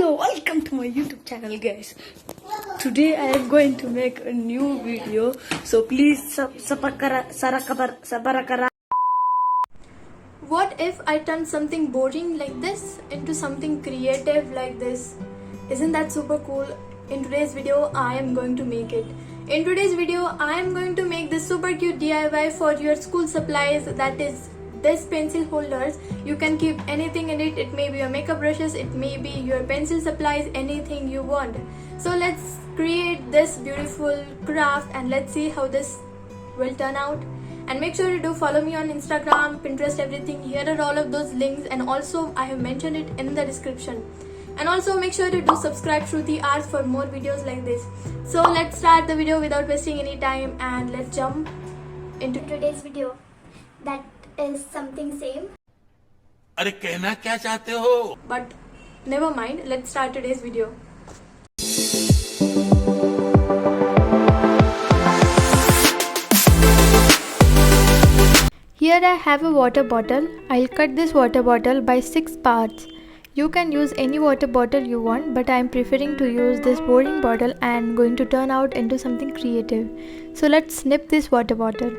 Hello, welcome to my YouTube channel, guys. Today I am going to make a new video, so please sabarakara. What if I turn something boring like this into something creative like this? Isn't that super cool? In today's video, I am going to make it. In today's video, I am going to make this super cute DIY for your school supplies, that is this pencil holders. You can keep anything in it. It may be your makeup brushes, it may be your pencil supplies, anything you want. So let's create this beautiful craft and let's see how this will turn out. And make sure to do follow me on Instagram, Pinterest, everything. Here are all of those links, and also I have mentioned it in the description. And also make sure to do subscribe Shruti Arts for more videos like this. So let's start the video without wasting any time and let's jump into today's video. That is something same. अरे कहना क्या चाहते हो? But never mind, let's start today's video. Here I have a water bottle. I'll cut this water bottle by 6 parts. You can use any water bottle you want, but I'm preferring to use this boring bottle and going to turn out into something creative. So let's snip this water bottle.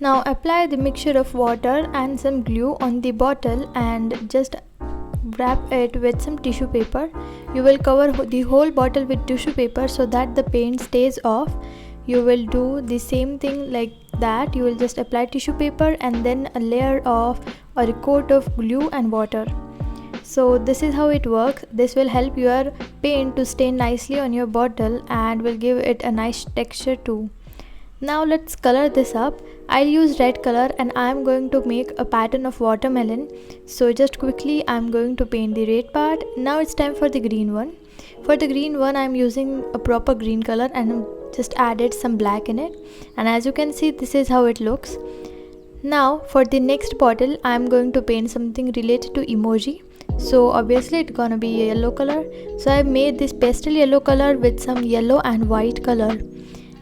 Now apply the mixture of water and some glue on the bottle and just wrap it with some tissue paper. You will cover the whole bottle with tissue paper so that the paint stays off. You will do the same thing like that. You will just apply tissue paper and then a layer of or a coat of glue and water. So this is how it works. This will help your paint to stay nicely on your bottle and will give it a nice texture too. Now let's color this up. I'll use red color and I'm going to make a pattern of watermelon. So just quickly I'm going to paint the red part. Now it's time for the green one. For the green one I'm using a proper green color and just added some black in it. And as you can see, this is how it looks. Now for the next bottle I'm going to paint something related to emoji. So obviously it's gonna be a yellow color. So I made this pastel yellow color with some yellow and white color.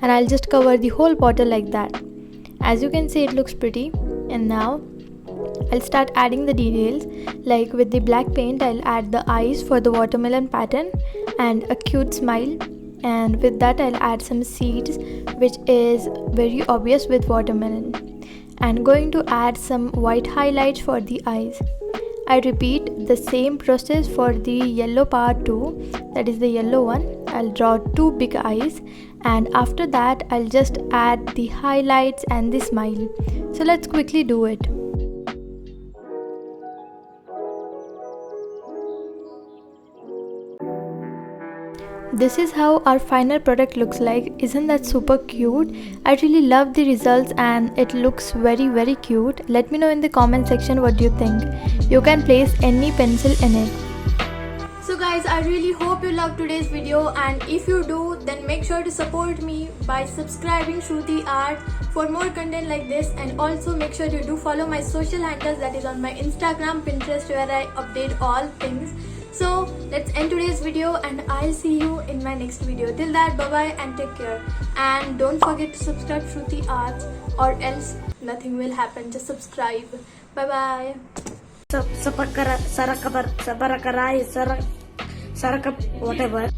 And I'll just cover the whole bottle like that. As you can see, it looks pretty. And now I'll start adding the details. Like with the black paint, I'll add the eyes for the watermelon pattern and a cute smile. And with that I'll add some seeds, which is very obvious with watermelon. And going to add some white highlights for the eyes. I repeat the same process for the yellow part too, that is the yellow one. I'll draw 2 big eyes and after that I'll just add the highlights and the smile. So let's quickly do it. This is how our final product looks like. Isn't that super cute? I really love the results and it looks very cute. Let me know in the comment section what do you think. You can place any pencil in it. So guys, I really hope you loved today's video, and if you do, then make sure to support me by subscribing Shruti Art for more content like this, and also make sure you do follow my social handles, that is on my Instagram, Pinterest, where I update all things. So let's end today's video and I'll see you in my next video. Till that, bye bye and take care. And don't forget to subscribe Shruti Arts or else nothing will happen. Just subscribe. Bye bye. Whatever.